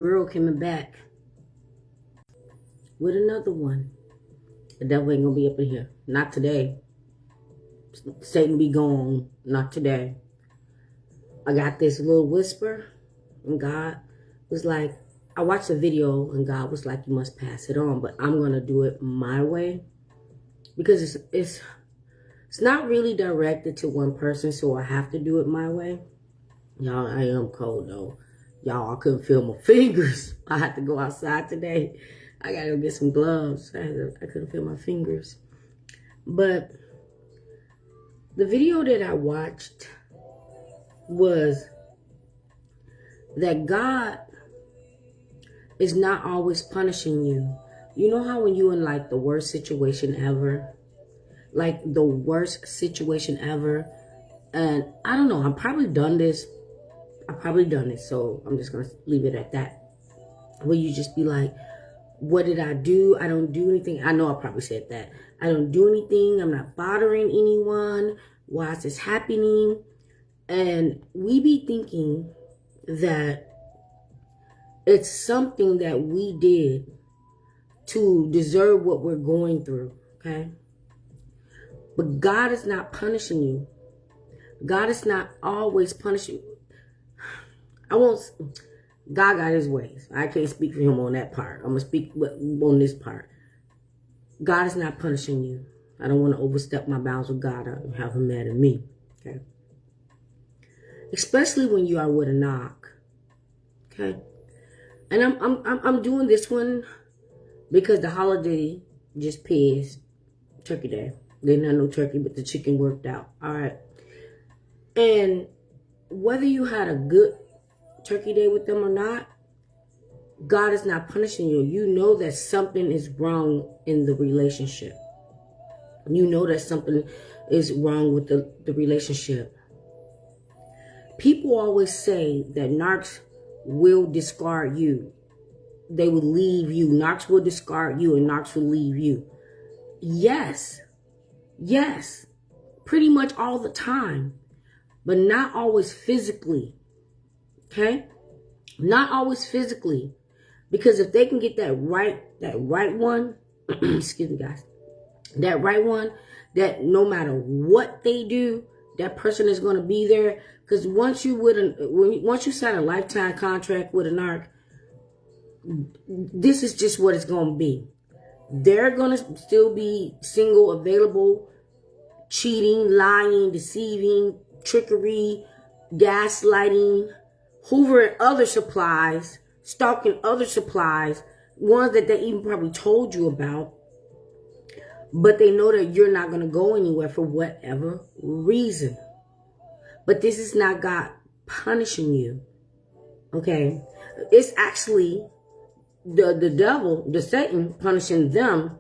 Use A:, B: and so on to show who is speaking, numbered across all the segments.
A: Girl coming back with another one. The devil ain't gonna be up in here. Not today. Satan be gone. Not today. I got this little whisper, and God was like, I watched a video, and God was like, you must pass it on, but I'm gonna do it my way because it's not really directed to one person, so I have to do it my way. Y'all, I am cold though. Y'all, I couldn't feel my fingers. I had to go outside today. I gotta go get some gloves. I couldn't feel my fingers. But the video that I watched was that God is not always punishing you. You know how when you're in like the worst situation ever? Like the worst situation ever. And I don't know, I've probably done this. So I'm just going to leave it at that. Where you just be like, what did I do? I don't do anything. I know I probably said that. I don't do anything. I'm not bothering anyone. Why is this happening? And we be thinking that it's something that we did to deserve what we're going through, okay? But God is not punishing you. God is not always punishing you. God got his ways. I can't speak for him on that part. I'm going to speak on this part. God is not punishing you. I don't want to overstep my bounds with God and have him mad at me. Okay. Especially when you are with a knock. Okay. And I'm doing this one because the holiday just passed. Turkey Day. They didn't have no turkey, but the chicken worked out. All right. And whether you had a good Turkey Day with them or not, God is not punishing you. You know that something is wrong in the relationship. You know that something is wrong with the relationship. People always say that narcs will discard you. They will leave you. Narcs will discard you and narcs will leave you. Yes. Yes. Pretty much all the time. But not always physically. Okay? Not always physically. Because if they can get that right one, excuse me guys, that right one, that no matter what they do, that person is going to be there. Because once you sign a lifetime contract with a narc, this is just what it's going to be. They're going to still be single, available, cheating, lying, deceiving, trickery, gaslighting, hoovering other supplies, stalking other supplies, ones that they even probably told you about, but they know that you're not going to go anywhere for whatever reason. But this is not God punishing you, okay? It's actually the devil, the Satan, punishing them,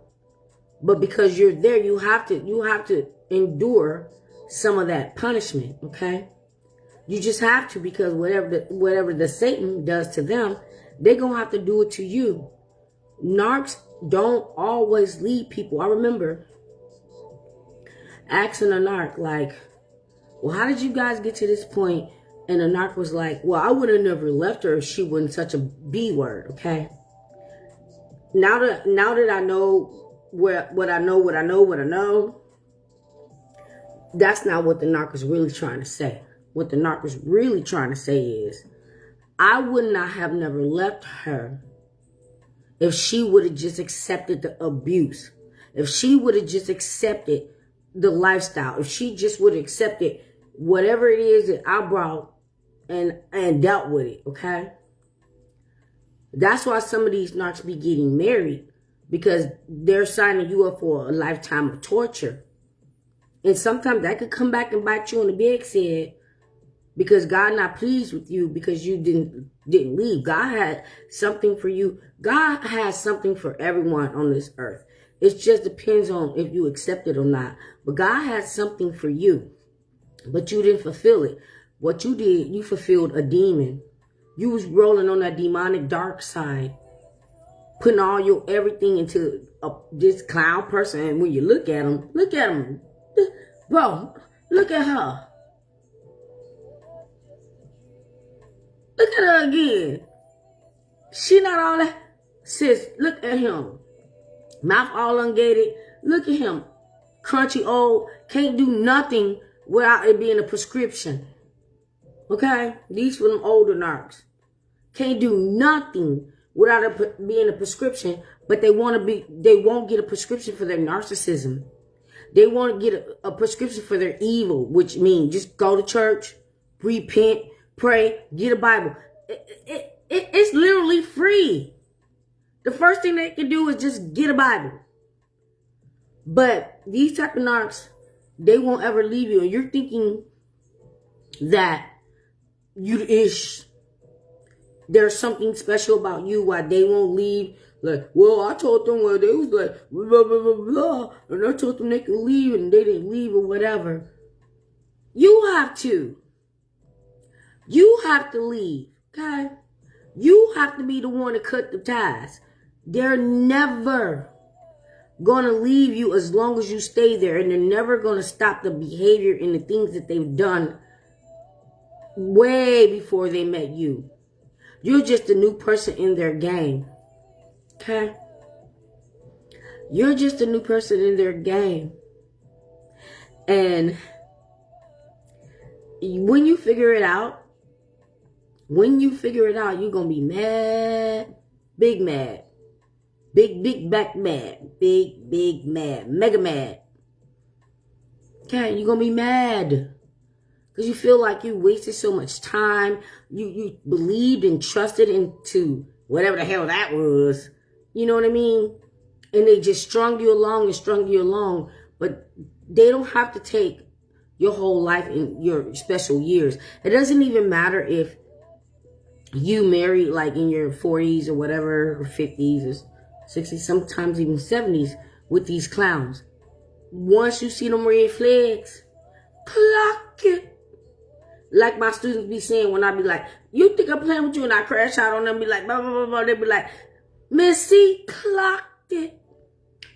A: but because you're there, you have to endure some of that punishment, okay? You just have to, because whatever the Satan does to them, they're going to have to do it to you. Narcs don't always lead people. I remember asking a narc, like, well, how did you guys get to this point? And the narc was like, well, I would have never left her if she wasn't such a B word, okay? Now that I know what I know, that's not what the narc is really trying to say. What the narc is really trying to say is, I would not have never left her if she would have just accepted the abuse. If she would have just accepted the lifestyle. If she just would have accepted whatever it is that I brought and dealt with it, okay? That's why some of these narcs be getting married, because they're signing you up for a lifetime of torture. And sometimes that could come back and bite you on the backside, because God not pleased with you because you didn't leave. God had something for you. God has something for everyone on this earth. It just depends on if you accept it or not. But God has something for you, but you didn't fulfill it. What you did, you fulfilled a demon. You was rolling on that demonic dark side, putting all your everything into this clown person. And when you look at him, bro, look at her. Look at her again. She not all that. Sis, look at him. Mouth all ungated. Look at him. Crunchy old. Can't do nothing without it being a prescription. Okay? These for them older narcs. Can't do nothing without it being a prescription, but they won't get a prescription for their narcissism. They want to get a prescription for their evil, which means just go to church, repent, pray, get a Bible. It's literally free. The first thing they can do is just get a Bible. But these type of narcs, they won't ever leave you. And you're thinking that there's something special about you why they won't leave. Like, well, I told them where they was like, blah, blah, blah, blah. And I told them they could leave and they didn't leave or whatever. You have to. You have to leave, okay? You have to be the one to cut the ties. They're never going to leave you as long as you stay there. And they're never going to stop the behavior and the things that they've done way before they met you. You're just a new person in their game. Okay? You're just a new person in their game. And when you figure it out, you're going to be mad. Big mad. Big back mad. Big mad. Mega mad. Okay? You're going to be mad. Because you feel like you wasted so much time. You believed and trusted into whatever the hell that was. You know what I mean? And they just strung you along. But they don't have to take your whole life in your special years. It doesn't even matter if you married like in your 40s or whatever, or 50s or 60s, sometimes even 70s with these clowns. Once you see them red flags, clock it. Like my students be saying when I be like, you think I'm playing with you? And I crash out on them, be like, blah, blah, blah, blah. They be like, Missy, clocked it.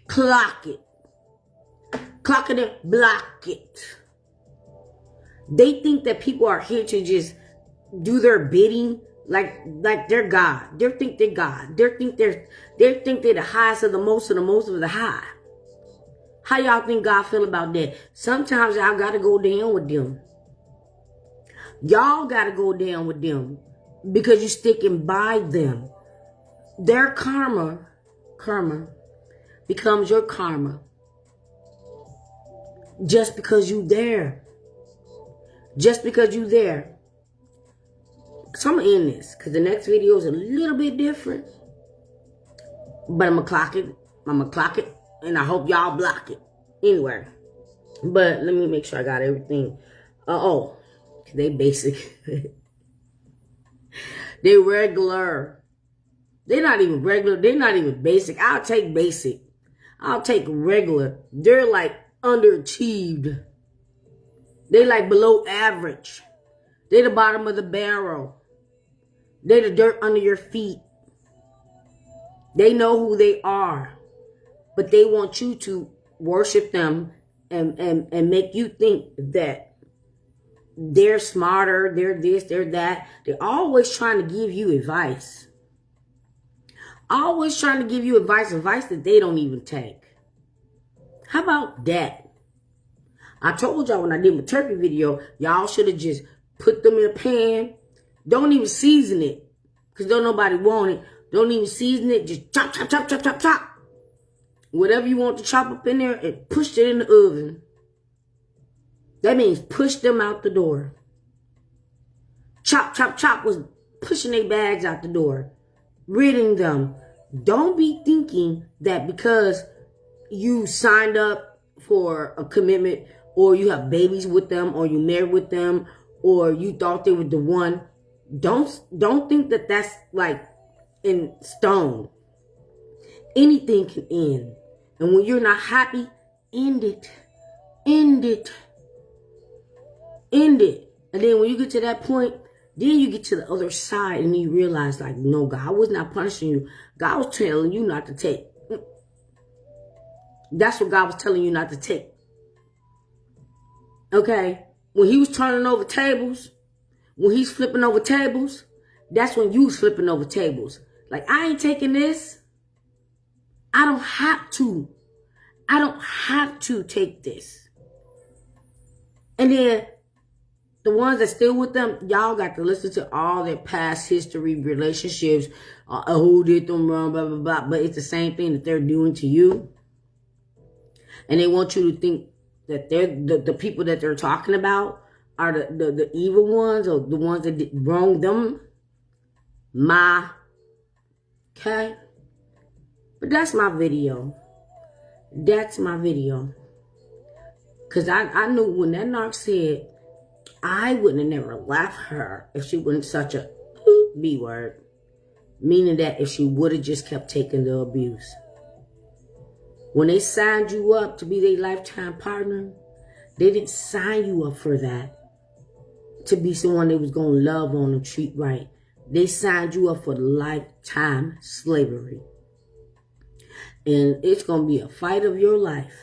A: Clock it. Clock it and block it. They think that people are here to just do their bidding like they're God. They think they're God. They think they're the highest of the most of the high. How y'all think God feel about that? Sometimes y'all got to go down with them. Y'all got to go down with them because you're sticking by them. Their karma becomes your karma just because you there. Just because you there. So I'm going to end this because the next video is a little bit different. But I'm going to clock it. And I hope y'all block it. Anyway. But let me make sure I got everything. They basic. They regular. They're not even regular. They're not even basic. I'll take basic. I'll take regular. They're like underachieved. They like below average. They the bottom of the barrel. They the dirt under your feet. They know who they are. But they want you to worship them and make you think that they're smarter, they're this, they're that. They're always trying to give you advice. Always trying to give you advice that they don't even take. How about that? I told y'all when I did my turkey video, y'all should have just put them in a pan. Don't even season it. Because don't nobody want it. Don't even season it. Just chop, chop, chop, chop, chop, chop. Whatever you want to chop up in there and push it in the oven. That means push them out the door. Chop, chop, chop was pushing their bags out the door. Ridding them. Don't be thinking that because you signed up for a commitment or you have babies with them or you married with them or you thought they were the one. Don't think that that's like in stone. Anything can end. And when you're not happy, end it. End it. End it. And then when you get to that point, then you get to the other side and you realize like, no, God was not punishing you. God was telling you not to take. That's what God was telling you not to take. Okay? When he was turning over tables, when he's flipping over tables, that's when you was flipping over tables. Like, I ain't taking this. I don't have to. I don't have to take this. And then the ones that still with them, y'all got to listen to all their past history, relationships, who did them wrong, blah, blah, blah. But it's the same thing that they're doing to you. And they want you to think that they're the people that they're talking about are the evil ones or the ones that wronged them. Okay? But that's my video. That's my video. Because I knew when that narc said, I wouldn't have never left her if she wasn't such a B word. Meaning that if she would have just kept taking the abuse. When they signed you up to be their lifetime partner, they didn't sign you up for that. To be someone they was going to love on and treat right. They signed you up for lifetime slavery. And it's going to be a fight of your life.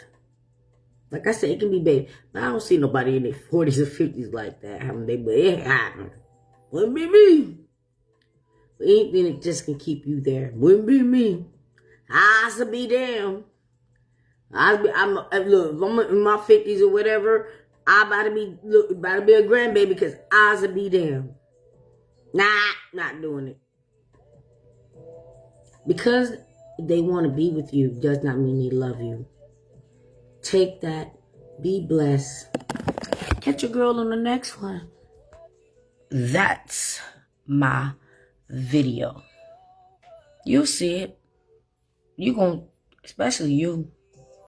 A: Like I said, it can be baby. But I don't see nobody in their 40s or 50s like that. But it happened. Wouldn't be me. But anything that just can keep you there. Wouldn't be me. I should be damn. Look, if I'm in my 50s or whatever, I about to be a grandbaby because I should be damn. Nah, not doing it. Because they want to be with you does not mean they love you. Take that. Be blessed. Catch your girl on the next one. That's my video. You'll see it. You're going to, especially you.